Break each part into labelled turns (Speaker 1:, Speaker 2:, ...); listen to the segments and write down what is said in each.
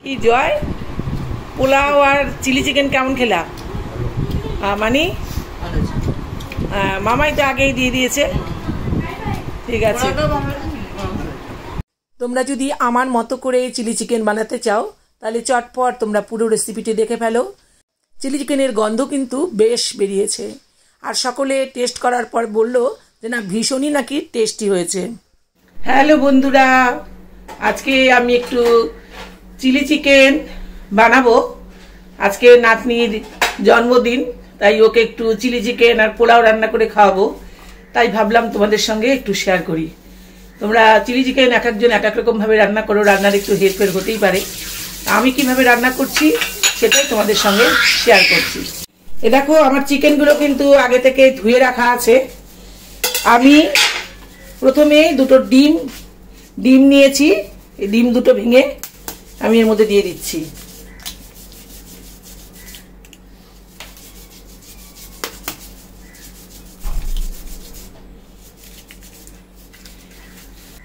Speaker 1: কি জয়, পোলাও আর chilli chicken কেমন খেলা? মানি মামাই তো আগেই দিয়ে দিয়েছে। ঠিক আছে, তোমরা যদি আমার মতো করে চিলি চিকেন বানাতে চাও তাহলে চটপট তোমরা পুরো রেসিপিটি দেখে ফেলো। চিলি চিকেনের গন্ধ কিন্তু বেশ বেরিয়েছে, আর সকলে টেস্ট করার পর বলল যে না, ভীষণই নাকি টেস্টি হয়েছে। হ্যালো বন্ধুরা, আজকে আমি একটু চিলি চিকেন বানাবো। আজকে নাতনির জন্মদিন, তাই ওকে একটু চিলি চিকেন আর পোলাও রান্না করে খাওয়াবো। তাই ভাবলাম তোমাদের সঙ্গে একটু শেয়ার করি। তোমরা চিলি চিকেন এক একজন এক এক রকমভাবে রান্না করো, রান্নার একটু হেরফের হতেই পারে। আমি কিভাবে রান্না করছি সেটাই তোমাদের সঙ্গে শেয়ার করছি। এ দেখো, আমার চিকেনগুলো কিন্তু আগে থেকে ধুয়ে রাখা আছে। আমি প্রথমে দুটো ডিম নিয়েছি। এই ডিম দুটো ভেঙে আমি এর মধ্যে দিয়ে দিচ্ছি।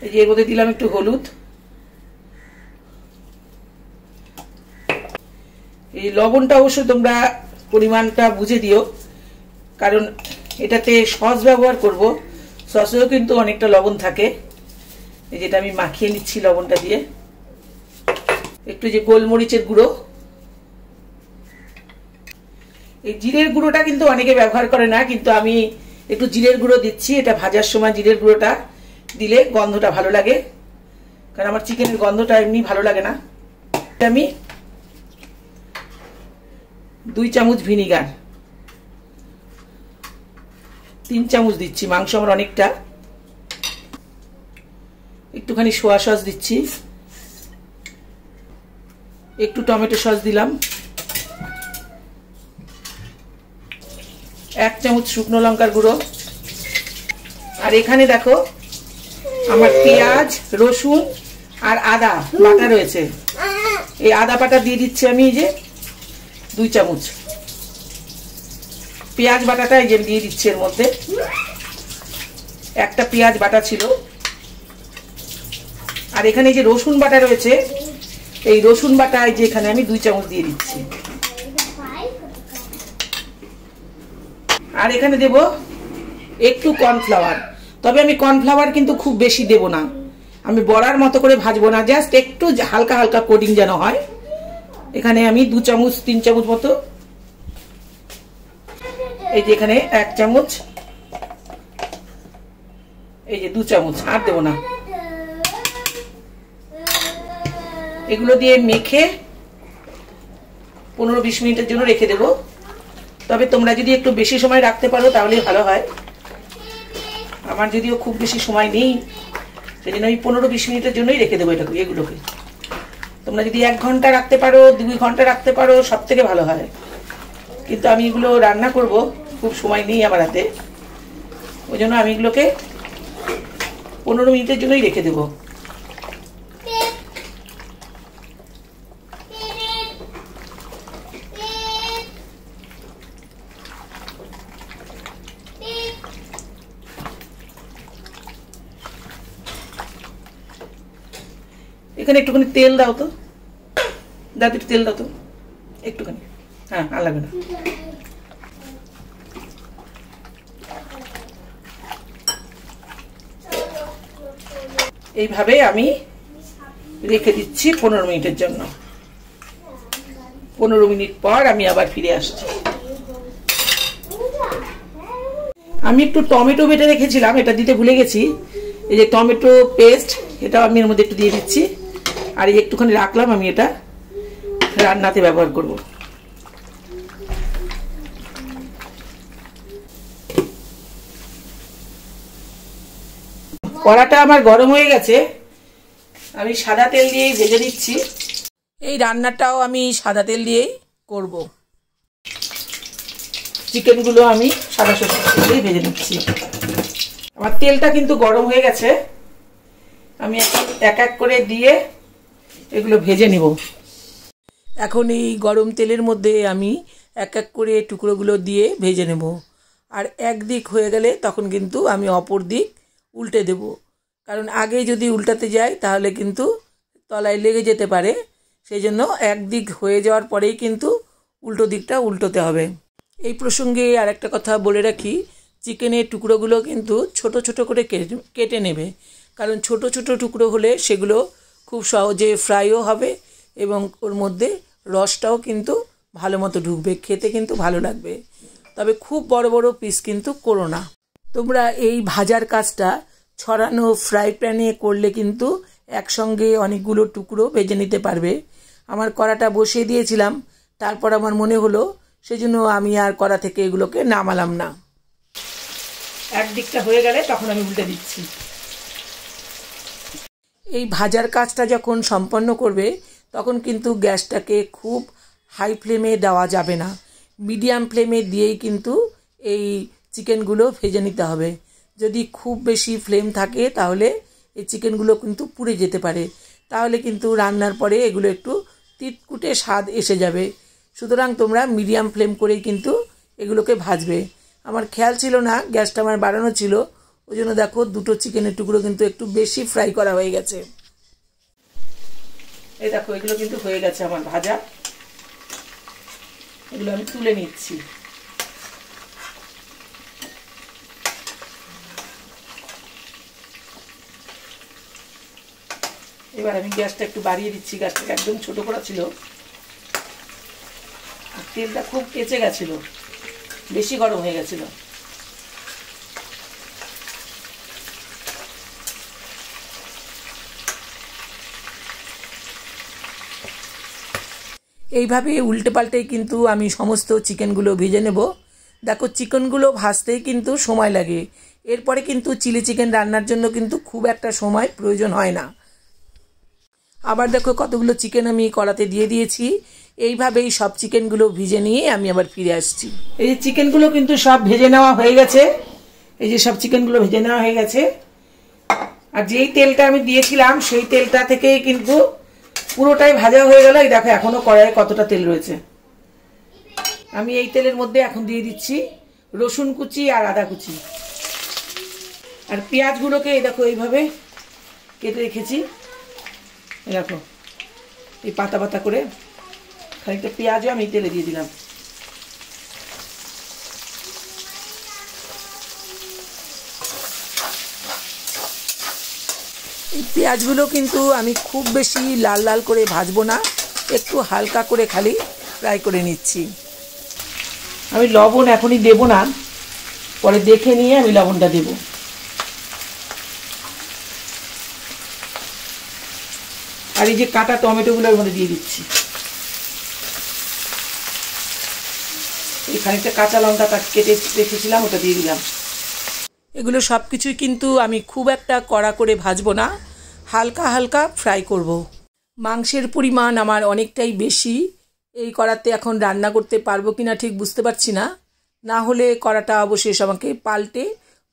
Speaker 1: এই যে এর মধ্যে দিলাম একটু হলুদ। এই লবণটা অবশ্য তোমরা পরিমাণটা বুঝে দিও, কারণ এটাতে সস ব্যবহার করব। সসেও কিন্তু অনেকটা লবণ থাকে। এই যেটা আমি মাখিয়ে নিচ্ছি লবণটা দিয়ে। একটু যে গোলমরিচের গুঁড়ো, এই জিরের গুঁড়োটা কিন্তু অনেকে ব্যবহার করে না, কিন্তু আমি একটু জিরের গুঁড়ো দিচ্ছি। এটা ভাজার সময় জিরের গুঁড়োটা দিলে গন্ধটা ভালো লাগে, কারণ আমার চিকেনের গন্ধটা এমনি ভালো লাগে না। আমি 2 চামচ ভিনিগার, 3 চামচ দিচ্ছি। মাংস আমার অনেকটা। একটুখানি সোয়া সস দিচ্ছি, একটু টমেটো সস দিলাম, 1 চামচ শুকনো লঙ্কার গুঁড়ো। আর এখানে দেখো আমার পেঁয়াজ, রসুন আর আদা বাটা রয়েছে। এই আদা বাটা দিয়ে দিচ্ছি আমি, এই যে 2 চামচ। পেঁয়াজ বাটাটা এই যে দিয়ে দিচ্ছি এর মধ্যে। একটা পেঁয়াজ বাটা ছিল। আর এখানে যে রসুন বাটা রয়েছে, এই রসুন বাটা এই যে এখানে আমি 2 চামচ দিয়ে দিচ্ছি। আর এখানে দেব একটু কর্নফ্লাওয়ার। তবে আমি কর্নফ্লাওয়ার কিন্তু খুব বেশি দেব না, আমি বড়ার মতো করে ভাজবো না, জাস্ট একটু হালকা হালকা কোটিং যেন হয়। এখানে আমি 2 চামচ 3 চামচ মতো, এই যে এখানে 1 চামচ, এই যে 2 চামচ, আর দেবো না। এগুলো দিয়ে মেখে 15-20 মিনিটের জন্য রেখে দেবো। তবে তোমরা যদি একটু বেশি সময় রাখতে পারো তাহলে ভালো হয়। আমার যদিও খুব বেশি সময় নেই, সেজন্য আমি 15-20 মিনিটের জন্যই রেখে দেবো এগুলোকে। তোমরা যদি 1 ঘন্টা রাখতে পারো, 2 ঘন্টা রাখতে পারো, সব থেকে ভালো হয়। কিন্তু আমি এগুলো রান্না করব, খুব সময় নেই আমার হাতে, ওই জন্য আমি এগুলোকে 15 মিনিটের জন্যই রেখে দেবো। এখানে একটুখানি তেল দাও তো, দাও একটু তেল দাও তো, একটুখানি। হ্যাঁ, আর লাগবে না। এইভাবে আমি রেখে দিচ্ছি 15 মিনিটের জন্য। 15 মিনিট পর আমি আবার ফিরে আসছি। আমি একটু টমেটো বেটে রেখেছিলাম, এটা দিতে ভুলে গেছি। এই যে টমেটো পেস্ট, এটা আমি এর মধ্যে একটু দিয়ে দিচ্ছি। আর এই একটুখানি রাখলাম, আমি এটা রান্নাতে ব্যবহার করব। কড়াটা আমার গরম হয়ে গেছে, আমি সাদা তেল দিয়েই ভেজে নিচ্ছি। এই রান্নাটাও আমি সাদা তেল দিয়েই করব। চিকেনগুলো আমি সাদা সরষের তেল দিয়েই ভেজে নিচ্ছি। আমার তেলটা কিন্তু গরম হয়ে গেছে, আমি এক এক করে দিয়ে এগুলো ভেজে নিব। এখন এই গরম তেলের মধ্যে আমি এক এক করে টুকরোগুলো দিয়ে ভেজে নেব। আর একদিক হয়ে গেলে তখন কিন্তু আমি অপর দিক উল্টে দেব, কারণ আগে যদি উল্টাতে যাই তাহলে কিন্তু তলায় লেগে যেতে পারে। সেই জন্য একদিক হয়ে যাওয়ার পরেই কিন্তু উল্টো দিকটা উল্টোতে হবে। এই প্রসঙ্গে আর একটা কথা বলে রাখি, চিকেনের টুকরোগুলো কিন্তু ছোট ছোট করে কেটে নেবে, কারণ ছোট ছোট টুকরো হলে সেগুলো খুব সহজে ফ্রাইও হবে এবং ওর মধ্যে রসটাও কিন্তু ভালো মতো ঢুকবে, খেতে কিন্তু ভালো লাগবে। তবে খুব বড় বড় পিস কিন্তু করো না। তোমরা এই ভাজার কাজটা ছড়ানো ফ্রাই প্যানে করলে কিন্তু একসঙ্গে অনেকগুলো টুকরো ভেজে নিতে পারবে। আমার কড়াটা বসিয়ে দিয়েছিলাম, তারপর আমার মনে হলো, সেজন্য আমি আর কড়া থেকে এগুলোকে নামালাম না। একদিকটা হয়ে গেলে তখন আমি উল্টে দিচ্ছি। এই ভাজার কাজটা যখন সম্পন্ন করবে তখন কিন্তু গ্যাসটাকে খুব হাই ফ্লেমে দেওয়া যাবে না, মিডিয়াম ফ্লেমে দিয়েই কিন্তু এই চিকেনগুলো ভেজে নিতে হবে। যদি খুব বেশি ফ্লেম থাকে তাহলে এই চিকেনগুলো কিন্তু পুড়ে যেতে পারে, তাহলে কিন্তু রান্নার পরে এগুলো একটু তিতকুটে স্বাদ এসে যাবে। সুতরাং তোমরা মিডিয়াম ফ্লেম করেই কিন্তু এগুলোকে ভাজবে। আমার খেয়াল ছিল না, গ্যাসটা আমার বাড়ানো ছিল, ওই জন্য দেখো দুটো চিকেনের টুকরো কিন্তু একটু বেশি ফ্রাই করা হয়ে গেছে। এই দেখো এগুলো কিন্তু হয়ে গেছে আমার ভাজা, এগুলো আমি তুলে নিচ্ছি। এবার আমি গ্যাসটা একটু বাড়িয়ে দিচ্ছি, গ্যাসটাকে একদম ছোট করা ছিল, তেলটা খুব কেচে গেছিল, বেশি গরম হয়ে গেছিল। এইভাবে উল্টে পাল্টেই কিন্তু আমি সমস্ত চিকেনগুলো ভেজে নেব। দেখো চিকেনগুলো ভাজতেই কিন্তু সময় লাগে, এরপরে কিন্তু চিলি চিকেন রান্নার জন্য কিন্তু খুব একটা সময় প্রয়োজন হয় না। আবার দেখো কতগুলো চিকেন আমি কড়াতে দিয়ে দিয়েছি। এইভাবেই সব চিকেনগুলো ভেজে নিয়ে আমি আবার ফিরে আসছি। এই যে চিকেনগুলো কিন্তু সব ভেজে নেওয়া হয়ে গেছে, এই যে সব চিকেনগুলো ভেজে নেওয়া হয়ে গেছে। আর যেই তেলটা আমি দিয়েছিলাম সেই তেলটা থেকেই কিন্তু পুরোটাই ভাজা হয়ে গেল। এই দেখো এখনো কড়াইয়ে কতটা তেল রয়েছে। আমি এই তেলের মধ্যে এখন দিয়ে দিচ্ছি রসুন কুচি আর আদা কুচি, আর পেঁয়াজগুলোকে এই দেখো এইভাবে কেটে রেখেছি। এই দেখো এই পাতা পাতা করে খানিকটা পেঁয়াজও আমি তেলে দিয়ে দিলাম। এই পেঁয়াজগুলো কিন্তু আমি খুব বেশি লাল লাল করে ভাজবো না, একটু হালকা করে খালি ফ্রাই করে নিচ্ছি। আমি লবণ এখনই দেব না, পরে দেখে নিয়ে আমি লবণটা দেব। আর এই যে কাটা টমেটোগুলো এর মধ্যে দিয়ে দিচ্ছি। এই খানিকটা কাঁচা লঙ্কা কেটে রেখেছিলাম, ওটা দিয়ে দিলাম। এগুলো সব কিছুই কিন্তু আমি খুব একটা কড়া করে ভাজবো না, হালকা হালকা ফ্রাই করব। মাংসের পরিমাণ আমার অনেকটাই বেশি, এই কড়াতে এখন রান্না করতে পারবো কিনা ঠিক বুঝতে পারছি না, না হলে কড়াটা অবশেষ আমাকে পাল্টে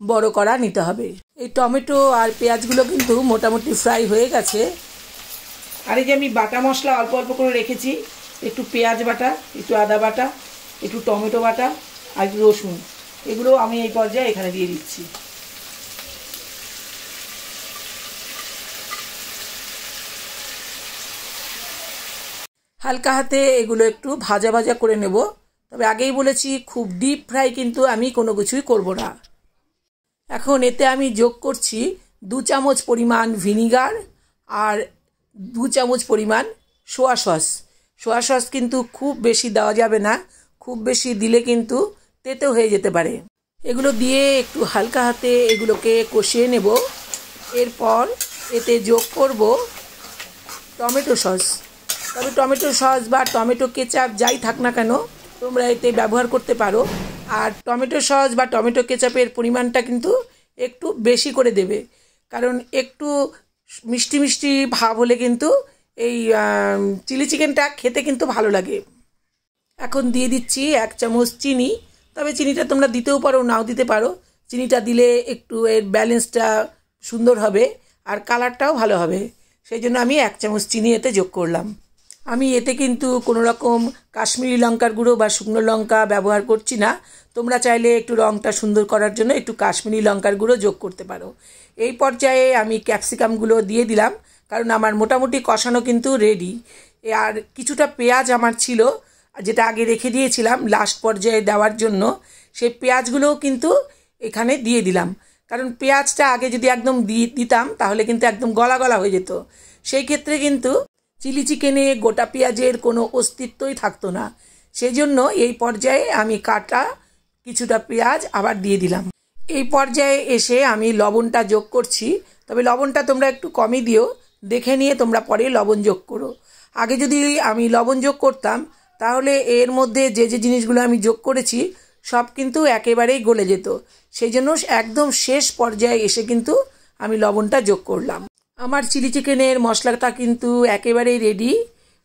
Speaker 1: বড় কড়া নিতে হবে। এই টমেটো আর পেঁয়াজগুলো কিন্তু মোটামুটি ফ্রাই হয়ে গেছে। আর এই যে আমি বাটা মশলা অল্প অল্প করে রেখেছি, একটু পেঁয়াজ বাটা, একটু আদা বাটা, একটু টমেটো বাটা আর একটু রসুন, এগুলো আমি এই পর্যায়ে এখানে দিয়ে দিচ্ছি। হালকা হাতে এগুলো একটু ভাজা ভাজা করে নেব। তবে আগেই বলেছি খুব ডিপ ফ্রাই কিন্তু আমি কোনো কিছুই করব না। এখন এতে আমি যোগ করছি 2 চামচ পরিমাণ ভিনিগার আর 2 চামচ পরিমাণ সোয়া সস। সোয়া সস কিন্তু খুব বেশি দেওয়া যাবে না, খুব বেশি দিলে কিন্তু তেতো হয়ে যেতে পারে। এগুলো দিয়ে একটু হালকা হাতে এগুলোকে কষিয়ে নেব। এরপর এতে যোগ করব টমেটো সস। তবে টমেটো সস বা টমেটো কেচাপ যাই থাক না কেন তোমরা এতে ব্যবহার করতে পারো। আর টমেটো সস বা টমেটো কেচাপের পরিমাণটা কিন্তু একটু বেশি করে দেবে, কারণ একটু মিষ্টি মিষ্টি ভাব হলে কিন্তু এই চিলি চিকেনটা খেতে কিন্তু ভালো লাগে। এখন দিয়ে দিচ্ছি 1 চামচ চিনি, তবে চিনিটা তোমরা দিতেও পারো নাও দিতে পারো। চিনিটা দিলে একটু এর ব্যালেন্সটা সুন্দর হবে আর কালারটাও ভালো হবে, সেই জন্য আমি 1 চামচ চিনি এতে যোগ করলাম। আমি এতে কিন্তু কোনো রকম কাশ্মীরি লঙ্কার গুঁড়ো বা শুকনো লঙ্কা ব্যবহার করছি না। তোমরা চাইলে একটু রঙটা সুন্দর করার জন্য একটু কাশ্মীরি লঙ্কার গুঁড়ো যোগ করতে পারো। এই পর্যায়ে আমি ক্যাপসিকামগুলো দিয়ে দিলাম, কারণ আমার মোটামুটি কষানো কিন্তু রেডি। আর কিছুটা পেঁয়াজ আমার ছিল, যেটা আগে রেখে দিয়েছিলাম লাস্ট পর্যায়ে দেওয়ার জন্য। সেই পেঁয়াজগুলোও কিন্তু এখানে দিয়ে দিলাম, কারণ পেঁয়াজটা আগে যদি একদম দিতাম তাহলে কিন্তু একদম গলা গলা হয়ে যেত। সেই ক্ষেত্রে কিন্তু চিলি চিকেনে গোটা পেঁয়াজের কোনো অস্তিত্বই থাকতো না। সেই জন্য এই পর্যায়ে আমি কাটা কিছুটা পেঁয়াজ আবার দিয়ে দিলাম। এই পর্যায়ে এসে আমি লবণটা যোগ করছি, তবে লবণটা তোমরা একটু কমই দিও, দেখে নিয়ে তোমরা পরে লবণ যোগ করো। আগে যদি আমি লবণ যোগ করতাম তাহলে এর মধ্যে যে যে জিনিসগুলো আমি যোগ করেছি সব কিন্তু একেবারেই গলে যেত। সেই জন্য একদম শেষ পর্যায়ে এসে কিন্তু আমি লবণটা যোগ করলাম। আমার চিলি চিকেনের মশলাটা কিন্তু একেবারেই রেডি।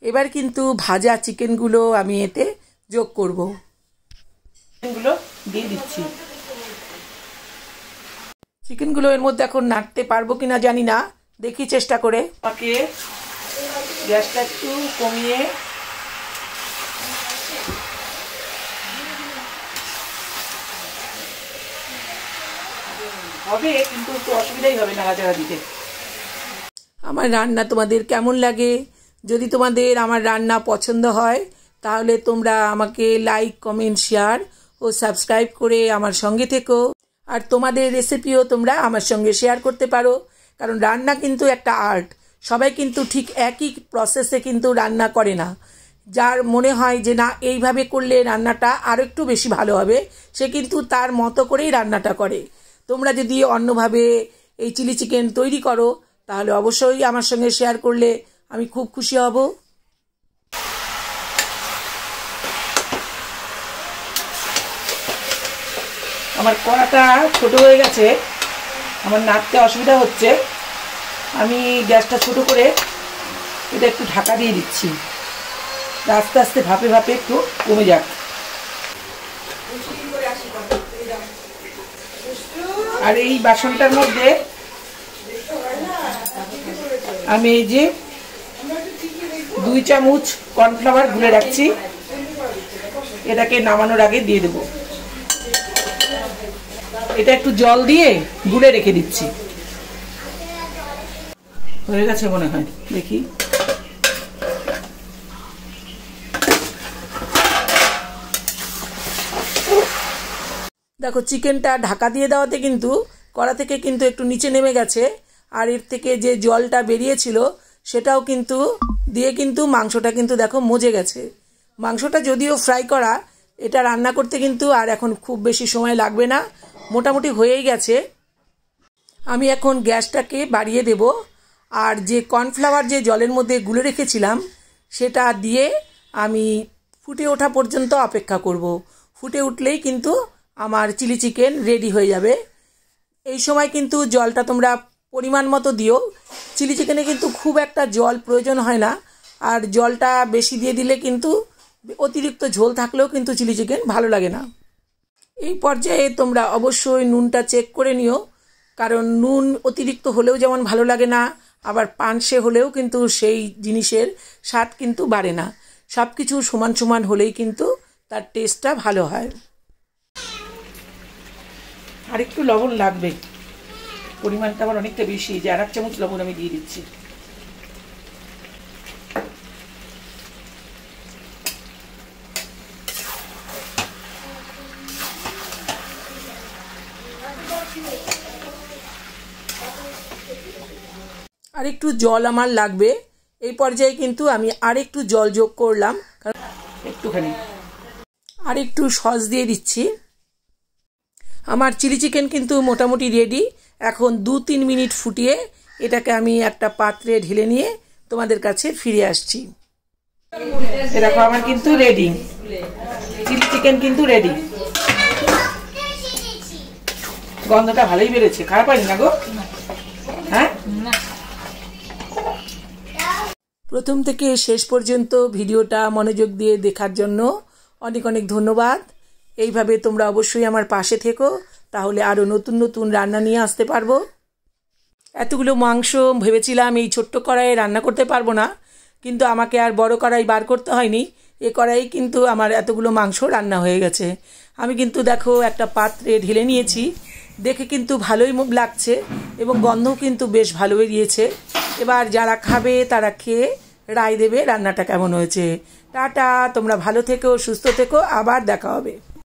Speaker 1: এবার কিন্তু ভাজা চিকেনগুলো আমি এতে যোগ করব। চিকেনগুলো দিয়ে দিচ্ছি। চিকেনগুলো এর মধ্যে এখন নাড়তে পারবো কিনা জানি না, দেখি চেষ্টা করে। আমাকে গ্যাসটা একটু কমিয়ে হবে, কিন্তু একটু অসুবিধাই হবে নাড়াচাড়া দিতে। আমার রান্না তোমাদের কেমন লাগে? যদি তোমাদের আমার রান্না পছন্দ হয় তাহলে তোমরা আমাকে লাইক, কমেন্ট, শেয়ার ও সাবস্ক্রাইব করে আমার সঙ্গে থেকো। আর তোমাদের রেসিপিও তোমরা আমার সঙ্গে শেয়ার করতে পারো, কারণ রান্না কিন্তু একটা আর্ট। সবাই কিন্তু ঠিক একই প্রসেসে কিন্তু রান্না করে না। যার মনে হয় যে না এইভাবে করলে রান্নাটা আরও একটু বেশি ভালো হবে, সে কিন্তু তার মতো করেই রান্নাটা করে। তোমরা যদি অন্যভাবে এই চিলি চিকেন তৈরি করো তাহলে অবশ্যই আমার সঙ্গে শেয়ার করলে আমি খুব খুশি হব। আমার কড়াটা ছোট হয়ে গেছে, আমার নাড়তে অসুবিধা হচ্ছে। আমি গ্যাসটা ছোট করে এটা একটু ঢাকা দিয়ে দিচ্ছি, আস্তে আস্তে ভাপে ভাপে একটু কমে যাক। আর এই বাসনটার মধ্যে আমি এই যে 2 চামচ কর্নফ্লাওয়ার গুলে রাখছি, এটাকে নামানোর আগে দিয়ে দেব। এটা একটু জল দিয়ে গুলে রেখে দিচ্ছি। হয়ে গেছে মনে হয়, দেখি। দেখো চিকেনটা ঢাকা দিয়ে দেওয়াতে কিন্তু কড়া থেকে কিন্তু একটু নিচে নেমে গেছে, আর এর থেকে যে জলটা বেরিয়েছিল সেটাও কিন্তু দিয়ে কিন্তু মাংসটা কিন্তু দেখো মজে গেছে। মাংসটা যদিও ফ্রাই করা, এটা রান্না করতে কিন্তু আর এখন খুব বেশি সময় লাগবে না, মোটামুটি হয়েই গেছে। আমি এখন গ্যাসটাকে বাড়িয়ে দেব, আর যে কর্নফ্লাওয়ার যে জলের মধ্যে গুলে রেখেছিলাম সেটা দিয়ে আমি ফুটে ওঠা পর্যন্ত অপেক্ষা করব। ফুটে উঠলেই কিন্তু আমার চিলি চিকেন রেডি হয়ে যাবে। এই সময় কিন্তু জলটা তোমরা পরিমাণ মতো দিও। চিলি চিকেনে কিন্তু খুব একটা জল প্রয়োজন হয় না, আর জলটা বেশি দিয়ে দিলে কিন্তু অতিরিক্ত ঝোল থাকলেও কিন্তু চিলি চিকেন ভালো লাগে না। এই পর্যায়ে তোমরা অবশ্যই নুনটা চেক করে নিও, কারণ নুন অতিরিক্ত হলেও যেমন ভালো লাগে না, আবার পানসে হলেও কিন্তু সেই জিনিসের স্বাদ কিন্তু বাড়ে না। সব কিছু সমান সমান হলেই কিন্তু তার টেস্টটা ভালো হয়। আর একটু লবণ লাগবে, পরিমাণটা আবার অনেকটা বেশি, যে 1 চামচ লবণ আমি দিয়ে দিচ্ছি। আর একটু জল আমার লাগবে। এই পর্যায়ে কিন্তু আমি আর একটু জল যোগ করলাম, কারণ একটুখানি আর একটু সস দিয়ে দিচ্ছি। আমার চিলি চিকেন কিন্তু মোটামুটি রেডি। এখন 2-3 মিনিট ফুটিয়ে এটাকে আমি একটা পাত্রে ঢেলে নিয়ে তোমাদের কাছে ফিরে আসছি। দেখো আমার কিন্তু রেডি, চিলি চিকেন কিন্তু রেডি। গন্ধটা ভালোই বেড়েছে, খারাপ হয়নি না গো? হ্যাঁ, প্রথম থেকে শেষ পর্যন্ত ভিডিওটা মনোযোগ দিয়ে দেখার জন্য অনেক অনেক ধন্যবাদ। এইভাবে তোমরা অবশ্যই আমার পাশে থেকো, তাহলে আরও নতুন নতুন রান্না নিয়ে আসতে পারবো। এতগুলো মাংস ভেবেছিলাম এই ছোট্ট কড়াইয়ে রান্না করতে পারবো না, কিন্তু আমাকে আর বড় কড়াই বার করতে হয়নি। এ কড়াই কিন্তু আমার এতগুলো মাংস রান্না হয়ে গেছে। আমি কিন্তু দেখো একটা পাত্রে ঢেলে নিয়েছি, দেখে কিন্তু ভালোই লাগছে এবং গন্ধও কিন্তু বেশ ভালো বেরিয়েছে। এবার যারা খাবে তারা খেয়ে রায় দেবে রান্নাটা কেমন হয়েছে। টাটা, তোমরা ভালো থেকো, সুস্থ থেকো, আবার দেখা হবে।